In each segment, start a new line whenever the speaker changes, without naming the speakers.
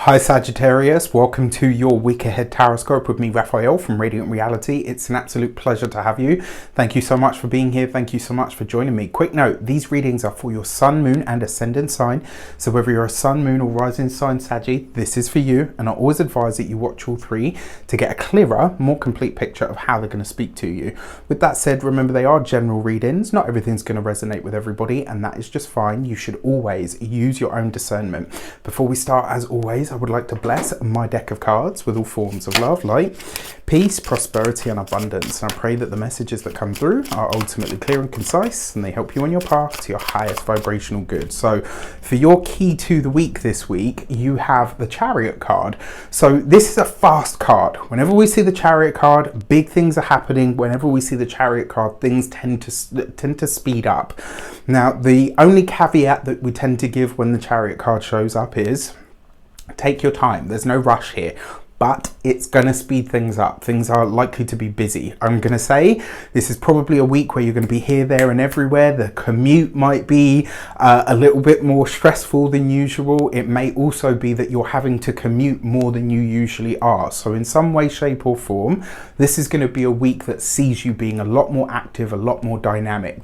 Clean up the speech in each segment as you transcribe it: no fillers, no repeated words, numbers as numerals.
Hi Sagittarius, welcome to your week ahead tarot with me, Raphael from Radiant Reality. It's an absolute pleasure to have you. Thank you so much for being here. Thank you so much for joining me. Quick note, these readings are for your sun, moon and ascendant sign. So whether you're a sun, moon or rising sign Saggy, this is for you. And I always advise that you watch all three to get a clearer, more complete picture of how they're going to speak to you. With that said, remember they are general readings. Not everything's going to resonate with everybody, and that is just fine. You should always use your own discernment. Before we start, as always, I would like to bless my deck of cards with all forms of love, light, peace, prosperity and abundance. And I pray that the messages that come through are ultimately clear and concise, and they help you on your path to your highest vibrational good. So for your key to the week this week, you have the Chariot card. So this is a fast card. Whenever we see the Chariot card, big things are happening. Whenever we see the Chariot card, things tend to speed up. Now, the only caveat that we tend to give when the Chariot card shows up is take your time. There's no rush here, but it's going to speed things up. Things are likely to be busy. I'm going to say this is probably a week where you're going to be here, there and everywhere. The commute might be a little bit more stressful than usual. It may also be that you're having to commute more than you usually are. So in some way, shape or form, this is going to be a week that sees you being a lot more active, a lot more dynamic.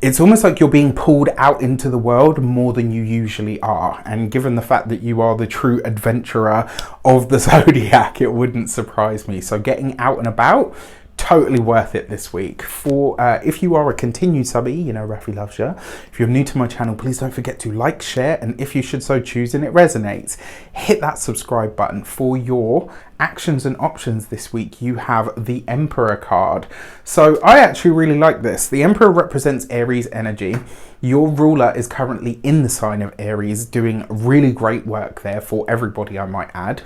It's almost like you're being pulled out into the world more than you usually are. And given the fact that you are the true adventurer of the zodiac, it wouldn't surprise me. So getting out and about, totally worth it this week. For if you are a continued subby, you know Rafi loves you. If you're new to my channel, please don't forget to like, share, and if you should so choose and it resonates, hit that subscribe button. For your actions and options this week, you have the Emperor card. So I actually really like this. The Emperor represents Aries energy. Your ruler is currently in the sign of Aries, doing really great work there for everybody, I might add.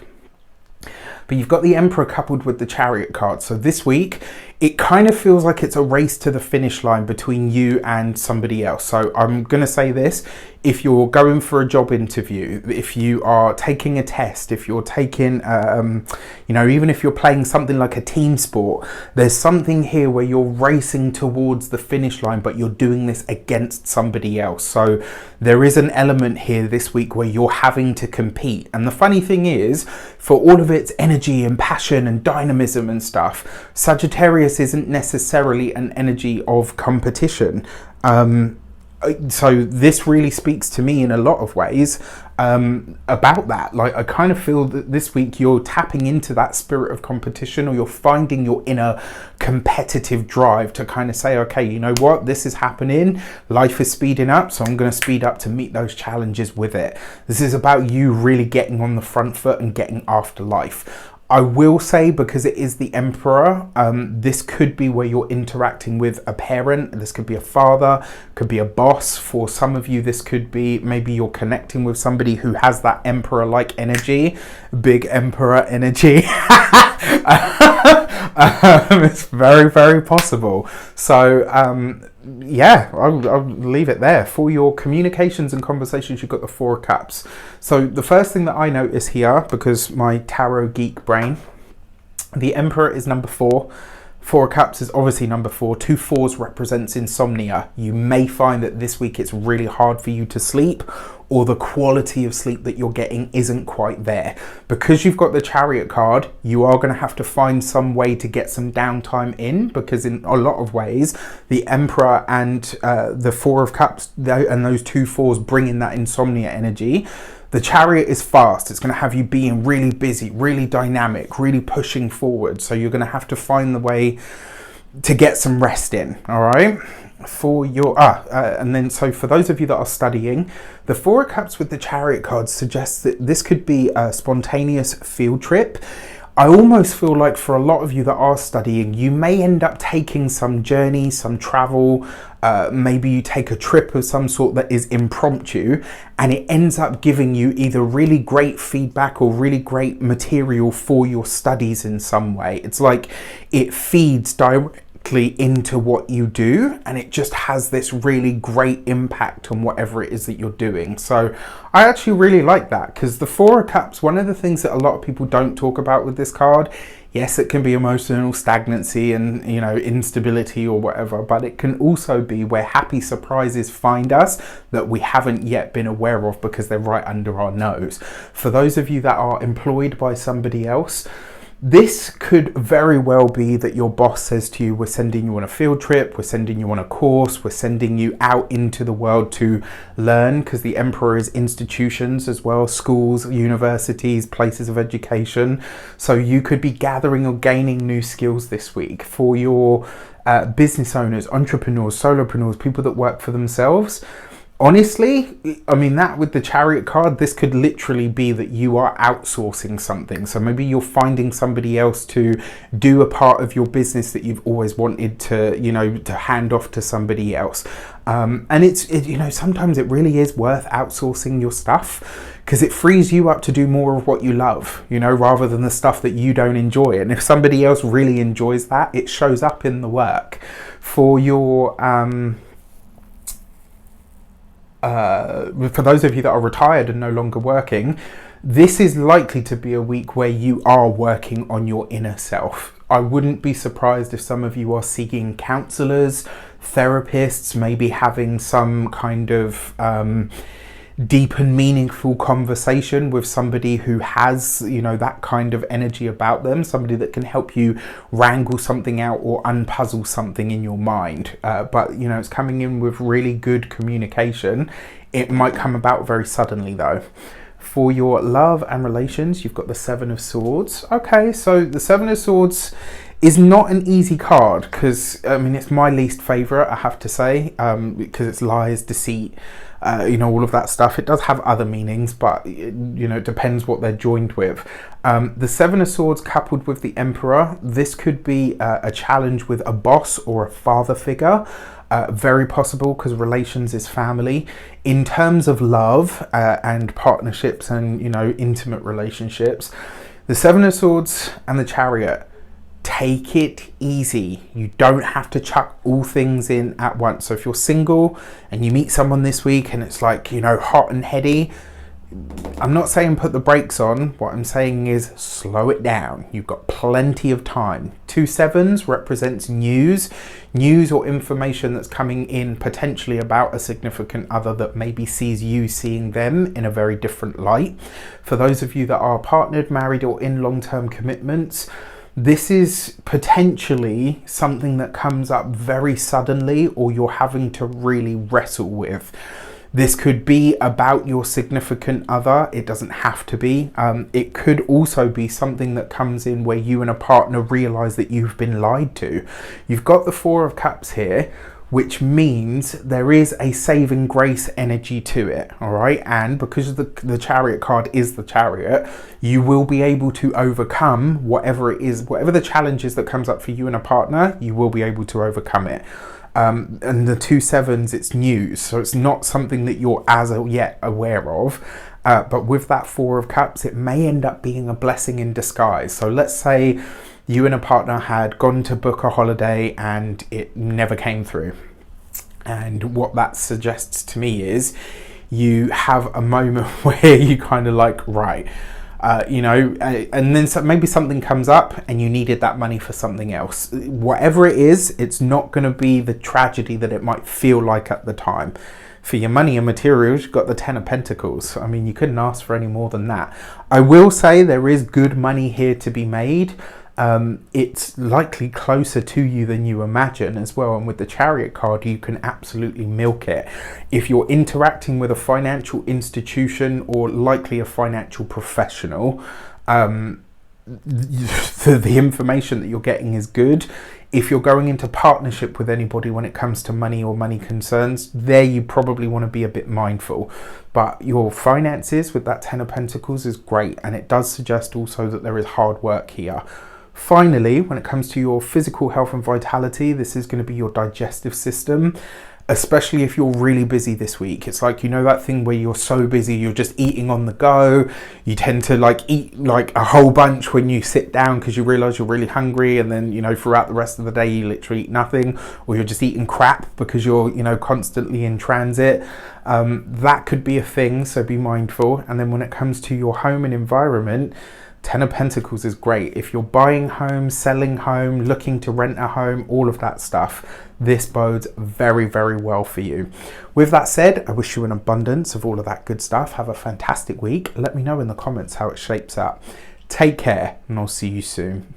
But you've got the Emperor coupled with the Chariot card. So this week, it kind of feels like it's a race to the finish line between you and somebody else. So I'm going to say this. If you're going for a job interview, if you are taking a test, if you're taking, even if you're playing something like a team sport, there's something here where you're racing towards the finish line, but you're doing this against somebody else. So there is an element here this week where you're having to compete. And the funny thing is, for all of its energy and passion and dynamism and stuff, Sagittarius isn't necessarily an energy of competition. So this really speaks to me in a lot of ways about that. Like, I kind of feel that this week you're tapping into that spirit of competition, or you're finding your inner competitive drive to kind of say, okay, you know what, this is happening, life is speeding up, so I'm going to speed up to meet those challenges with it. This is about you really getting on the front foot and getting after life. I will say, because it is the Emperor, this could be where you're interacting with a parent. This could be a father, could be a boss. For some of you, this could be maybe you're connecting with somebody who has that Emperor-like energy, big Emperor energy. It's very, very possible. So, yeah, I'll leave it there. For your communications and conversations, you've got the Four of Cups. So the first thing that I notice here, because my tarot geek brain, the Emperor is number 4. Four of Cups is obviously number 4. 2 4s represents insomnia. You may find that this week it's really hard for you to sleep, or the quality of sleep that you're getting isn't quite there. Because you've got the Chariot card, you are going to have to find some way to get some downtime in, because in a lot of ways, the Emperor and the 4 of Cups and those 2 4s bring in that insomnia energy. The Chariot is fast. It's going to have you being really busy, really dynamic, really pushing forward. So you're going to have to find the way to get some rest in, all right? For your and then so for those of you that are studying, the 4 of Cups with the Chariot card suggests that this could be a spontaneous field trip. I almost feel like for a lot of you that are studying, you may end up taking some journey, some travel, maybe you take a trip of some sort that is impromptu, and it ends up giving you either really great feedback or really great material for your studies in some way. It's like it feeds directly into what you do, and it just has this really great impact on whatever it is that you're doing. So I actually really like that, because the 4 of Cups, one of the things that a lot of people don't talk about with this card Yes, it can be emotional stagnancy and, you know, instability or whatever, but it can also be where happy surprises find us that we haven't yet been aware of because they're right under our nose. For those of you that are employed by somebody else, this could very well be that your boss says to you, we're sending you on a field trip, we're sending you on a course, we're sending you out into the world to learn, because the Emperor is institutions as well, schools, universities, places of education. So you could be gathering or gaining new skills this week. For your business owners, entrepreneurs, solopreneurs, people that work for themselves, honestly, I mean, that with the Chariot card, this could literally be that you are outsourcing something. So maybe you're finding somebody else to do a part of your business that you've always wanted to, you know, to hand off to somebody else. And you know, sometimes it really is worth outsourcing your stuff, because it frees you up to do more of what you love, you know, rather than the stuff that you don't enjoy. And if somebody else really enjoys that, it shows up in the work. For your for those of you that are retired and no longer working, this is likely to be a week where you are working on your inner self. I wouldn't be surprised if some of you are seeking counselors, therapists, maybe having some kind of deep and meaningful conversation with somebody who has, you know, that kind of energy about them, somebody that can help you wrangle something out or unpuzzle something in your mind. But, you know, it's coming in with really good communication. It might come about very suddenly though. For your love and relations, you've got the Seven of Swords. Okay, so the Seven of Swords is not an easy card, because, I mean, it's my least favourite, I have to say, because it's lies, deceit, you know, all of that stuff. It does have other meanings, but, you know, it depends what they're joined with. The Seven of Swords coupled with the Emperor, this could be a challenge with a boss or a father figure. Very possible, because relations is family. In terms of love and partnerships and, you know, intimate relationships, the Seven of Swords and the Chariot, take it easy. You don't have to chuck all things in at once. So if you're single and you meet someone this week and it's like, you know, hot and heady, I'm not saying put the brakes on. What I'm saying is slow it down. You've got plenty of time. 2 sevens represents news or information that's coming in potentially about a significant other that maybe sees you seeing them in a very different light. For those of you that are partnered, married, or in long-term commitments, this is potentially something that comes up very suddenly, or you're having to really wrestle with. This could be about your significant other. It doesn't have to be. It could also be something that comes in where you and a partner realize that you've been lied to. You've got the Four of Cups here, which means there is a saving grace energy to it, all right? And because the Chariot card is the Chariot, you will be able to overcome whatever it is, whatever the challenge is that comes up for you and a partner, you will be able to overcome it. And the 2 sevens, it's news, so it's not something that you're as yet aware of. But with that Four of Cups, it may end up being a blessing in disguise. So let's say you and a partner had gone to book a holiday and it never came through. And what that suggests to me is you have a moment where you kind of like, right, you know, and then maybe something comes up and you needed that money for something else. Whatever it is, it's not going to be the tragedy that it might feel like at the time. For your money and materials, you've got the 10 of Pentacles. I mean, you couldn't ask for any more than that. I will say there is good money here to be made. It's likely closer to you than you imagine as well, and with the Chariot card you can absolutely milk it. If you're interacting with a financial institution or likely a financial professional, the information that you're getting is good. If you're going into partnership with anybody when it comes to money or money concerns, there you probably want to be a bit mindful. But your finances with that 10 of Pentacles is great, and it does suggest also that there is hard work here. Finally, when it comes to your physical health and vitality, this is going to be your digestive system, especially if you're really busy this week. It's like, you know, that thing where you're so busy, you're just eating on the go. You tend to like eat like a whole bunch when you sit down because you realize you're really hungry, and then, you know, throughout the rest of the day you literally eat nothing, or you're just eating crap because you're, you know, constantly in transit. That could be a thing, so be mindful. And then when it comes to your home and environment, Ten of Pentacles is great. If you're buying home, selling home, looking to rent a home, all of that stuff, this bodes very, very well for you. With that said, I wish you an abundance of all of that good stuff. Have a fantastic week. Let me know in the comments how it shapes up. Take care, and I'll see you soon.